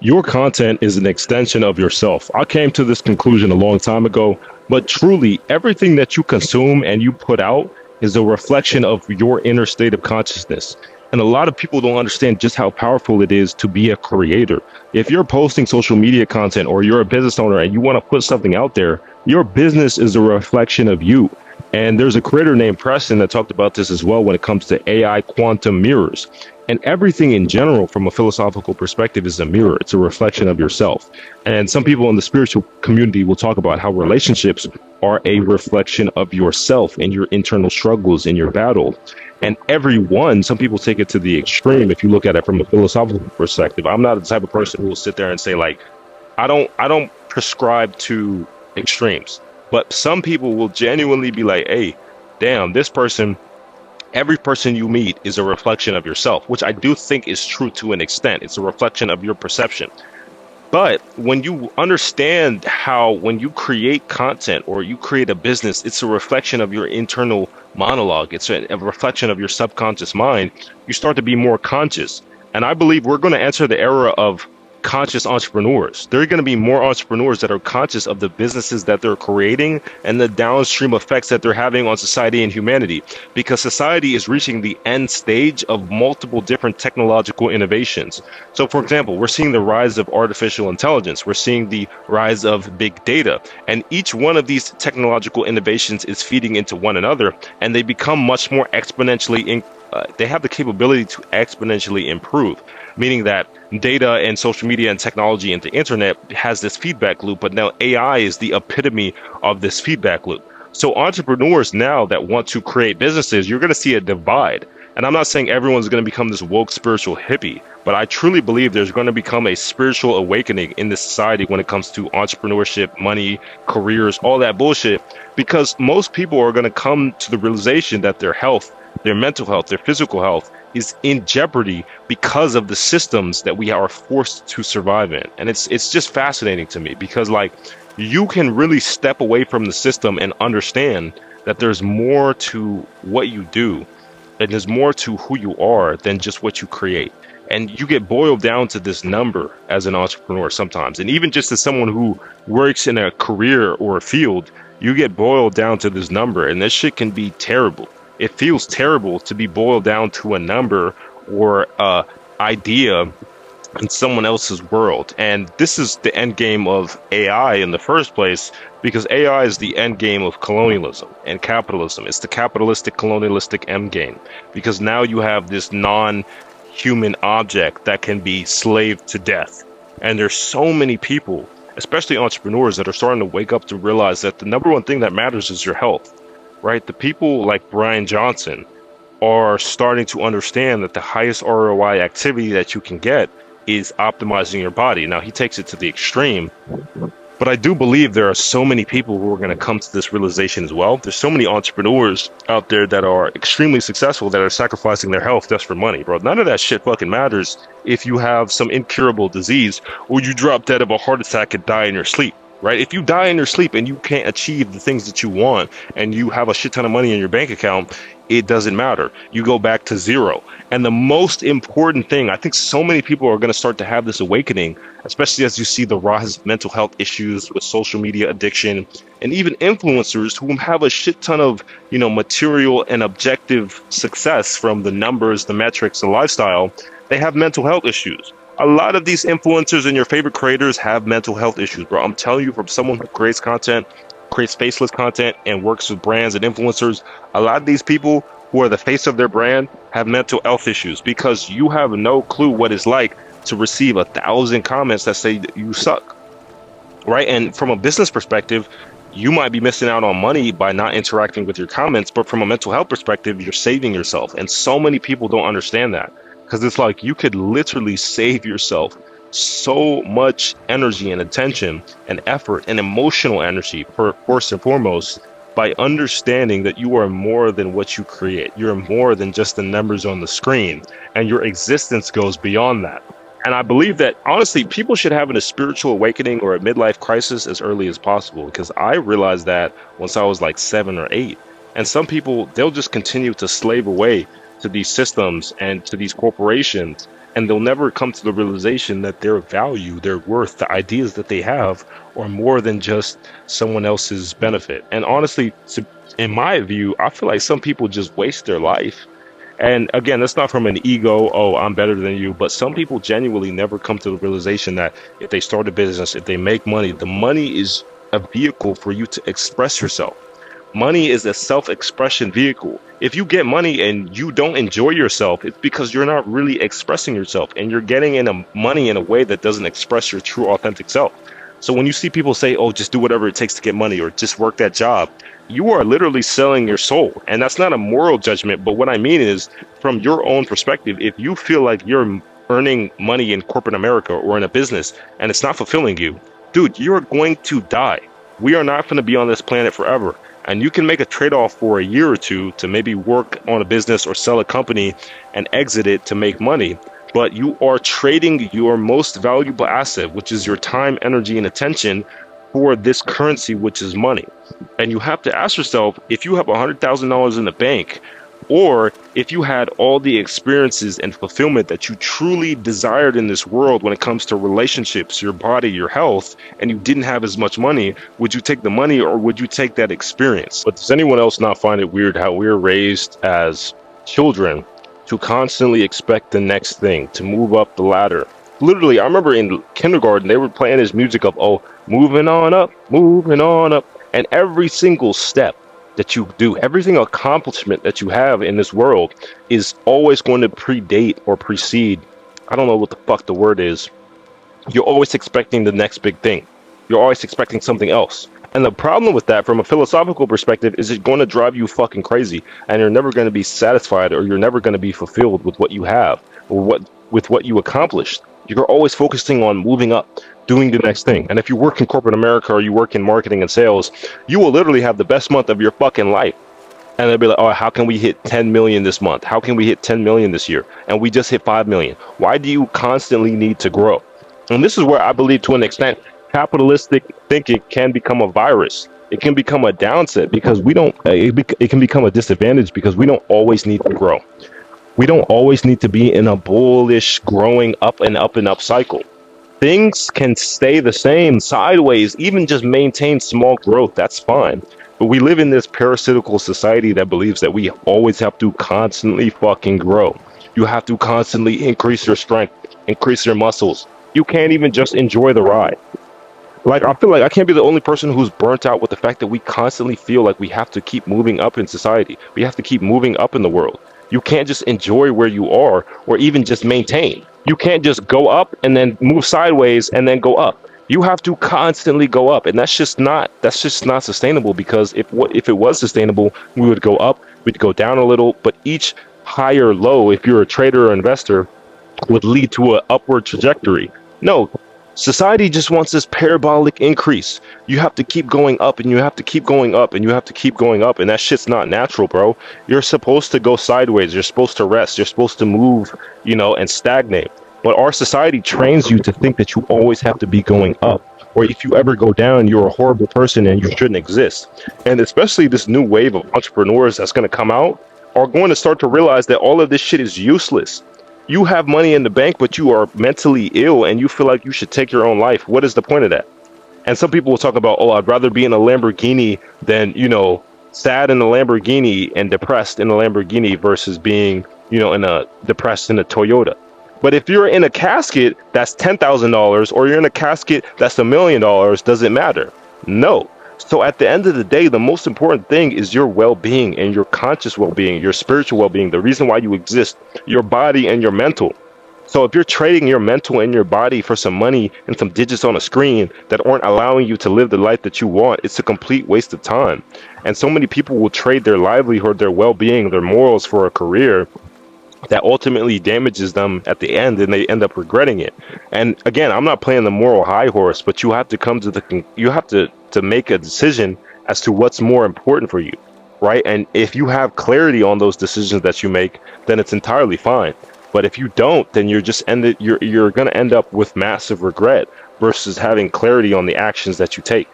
Your content is an extension of yourself. I came to this conclusion a long time ago, but truly, everything that you consume and you put out is a reflection of your inner state of consciousness. And a lot of people don't understand just how powerful it is to be a creator. If you're posting social media content or you're a business owner and you want to put something out there, your business is a reflection of you. And there's a creator named Preston that talked about this as well when it comes to AI quantum mirrors. And everything in general, from a philosophical perspective, is a mirror. It's a reflection of yourself. And some people in the spiritual community will talk about how relationships are a reflection of yourself and your internal struggles in your battle. And everyone, some people take it to the extreme. If you look at it from a philosophical perspective, I'm not the type of person who will sit there and say like, I don't prescribe to extremes. But some people will genuinely be like, hey, damn, this person, every person you meet is a reflection of yourself, which I do think is true to an extent. It's a reflection of your perception. But when you understand how when you create content or you create a business, it's a reflection of your internal monologue. It's a reflection of your subconscious mind. You start to be more conscious. And I believe we're going to enter the era of conscious entrepreneurs. There are going to be more entrepreneurs that are conscious of the businesses that they're creating and the downstream effects that they're having on society and humanity, because society is reaching the end stage of multiple different technological innovations. So, for example, we're seeing the rise of artificial intelligence. We're seeing the rise of big data. And each one of these technological innovations is feeding into one another, and they become much more exponentially they have the capability to exponentially improve, meaning that data and social media and technology and the internet has this feedback loop, but now AI is the epitome of this feedback loop. So entrepreneurs now that want to create businesses, you're going to see a divide. And I'm not saying everyone's going to become this woke spiritual hippie, but I truly believe there's going to become a spiritual awakening in this society when it comes to entrepreneurship, money, careers, all that bullshit, because most people are going to come to the realization that their health, their mental health, their physical health is in jeopardy because of the systems that we are forced to survive in. And it's just fascinating to me because like you can really step away from the system and understand that there's more to what you do and there's more to who you are than just what you create. And you get boiled down to this number as an entrepreneur sometimes. And even just as someone who works in a career or a field, you get boiled down to this number, and this shit can be terrible. It feels terrible to be boiled down to a number or a idea in someone else's world. And this is the end game of AI in the first place, because AI is the end game of colonialism and capitalism. It's the capitalistic, colonialistic end game, because now you have this non-human object that can be slaved to death. And there's so many people, especially entrepreneurs, that are starting to wake up to realize that the number one thing that matters is your health. Right? The people like Brian Johnson are starting to understand that the highest ROI activity that you can get is optimizing your body. Now, he takes it to the extreme, but I do believe there are so many people who are going to come to this realization as well. There's so many entrepreneurs out there that are extremely successful that are sacrificing their health just for money, bro. None of that shit fucking matters if you have some incurable disease or you drop dead of a heart attack and die in your sleep. Right? If you die in your sleep and you can't achieve the things that you want and you have a shit ton of money in your bank account, it doesn't matter. You go back to zero. And the most important thing, I think so many people are going to start to have this awakening, especially as you see the rise of mental health issues with social media addiction and even influencers who have a shit ton of, material and objective success from the numbers, the metrics, the lifestyle. They have mental health issues. A lot of these influencers and your favorite creators have mental health issues, bro. I'm telling you, from someone who creates content, creates faceless content, and works with brands and influencers, a lot of these people who are the face of their brand have mental health issues because you have no clue what it's like to receive 1,000 comments that say that you suck, right? And from a business perspective, you might be missing out on money by not interacting with your comments, but from a mental health perspective, you're saving yourself. And so many people don't understand that. Because it's like you could literally save yourself so much energy and attention and effort and emotional energy, first and foremost, by understanding that you are more than what you create. You're more than just the numbers on the screen, and your existence goes beyond that. And I believe that, honestly, people should have a spiritual awakening or a midlife crisis as early as possible, because I realized that once I was like 7 or 8. And some people, they'll just continue to slave away to these systems and to these corporations and they'll never come to the realization that their value, their worth, the ideas that they have are more than just someone else's benefit. And honestly, in my view, I feel like some people just waste their life. And again, that's not from an ego, oh, I'm better than you, but some people genuinely never come to the realization that if they start a business, if they make money, the money is a vehicle for you to express yourself. Money is a self-expression vehicle. If you get money and you don't enjoy yourself, it's because you're not really expressing yourself and you're getting money in a way that doesn't express your true authentic self. So when you see people say, oh, just do whatever it takes to get money or just work that job, you are literally selling your soul. And that's not a moral judgment, but what I mean is, from your own perspective, if you feel like you're earning money in corporate America or in a business and it's not fulfilling you, dude, you're going to die. We are not going to be on this planet forever. And you can make a trade-off for a year or two to maybe work on a business or sell a company and exit it to make money. But you are trading your most valuable asset, which is your time, energy, and attention, for this currency, which is money. And you have to ask yourself, if you have $100,000 in the bank, or if you had all the experiences and fulfillment that you truly desired in this world when it comes to relationships, your body, your health, and you didn't have as much money, would you take the money or would you take that experience? But does anyone else not find it weird how we're raised as children to constantly expect the next thing, to move up the ladder? Literally, I remember in kindergarten, they were playing this music of, oh, moving on up, moving on up. And every single step that you do, everything accomplishment that you have in this world is always going to predate or precede. I don't know what the fuck the word is. You're always expecting the next big thing. You're always expecting something else. And the problem with that from a philosophical perspective is it's going to drive you fucking crazy. And you're never going to be satisfied, or you're never going to be fulfilled with what you have or with what you accomplished. You're always focusing on moving up, doing the next thing. And if you work in corporate America or you work in marketing and sales, you will literally have the best month of your fucking life. And they'll be like, oh, how can we hit 10 million this month? How can we hit 10 million this year? And we just hit 5 million. Why do you constantly need to grow? And this is where I believe, to an extent, capitalistic thinking can become a virus. It can become a downset because it can become a disadvantage because we don't always need to grow. We don't always need to be in a bullish, growing up and up and up cycle. Things can stay the same, sideways, even just maintain small growth. That's fine. But we live in this parasitical society that believes that we always have to constantly fucking grow. You have to constantly increase your strength, increase your muscles. You can't even just enjoy the ride. Like, I feel like I can't be the only person who's burnt out with the fact that we constantly feel like we have to keep moving up in society. We have to keep moving up in the world. You can't just enjoy where you are or even just maintain. You can't just go up and then move sideways and then go up. You have to constantly go up, and that's just not sustainable, because if it was sustainable, we would go up, we'd go down a little, but each higher low, if you're a trader or investor, would lead to an upward trajectory. No, society just wants this parabolic increase. You have to keep going up, and you have to keep going up, and you have to keep going up, and that shit's not natural, bro. You're supposed to go sideways. You're supposed to rest. You're supposed to move, and stagnate. But our society trains you to think that you always have to be going up, or if you ever go down, you're a horrible person and you shouldn't exist. And especially this new wave of entrepreneurs that's going to come out are going to start to realize that all of this shit is useless. You have money in the bank, but you are mentally ill and you feel like you should take your own life. What is the point of that? And some people will talk about, oh, I'd rather be in a Lamborghini than, sad in a Lamborghini and depressed in a Lamborghini versus being, depressed in a Toyota. But if you're in a casket that's $10,000 or you're in a casket that's $1 million, does it matter? No. So at the end of the day, the most important thing is your well-being and your conscious well-being, your spiritual well-being, the reason why you exist, your body and your mental. So if you're trading your mental and your body for some money and some digits on a screen that aren't allowing you to live the life that you want, it's a complete waste of time. And so many people will trade their livelihood, their well-being, their morals for a career that ultimately damages them at the end, and they end up regretting it. And again, I'm not playing the moral high horse, but you have to come to you have to make a decision as to what's more important for you, right? And if you have clarity on those decisions that you make, then it's entirely fine. But if you don't, then you're going to end up with massive regret versus having clarity on the actions that you take.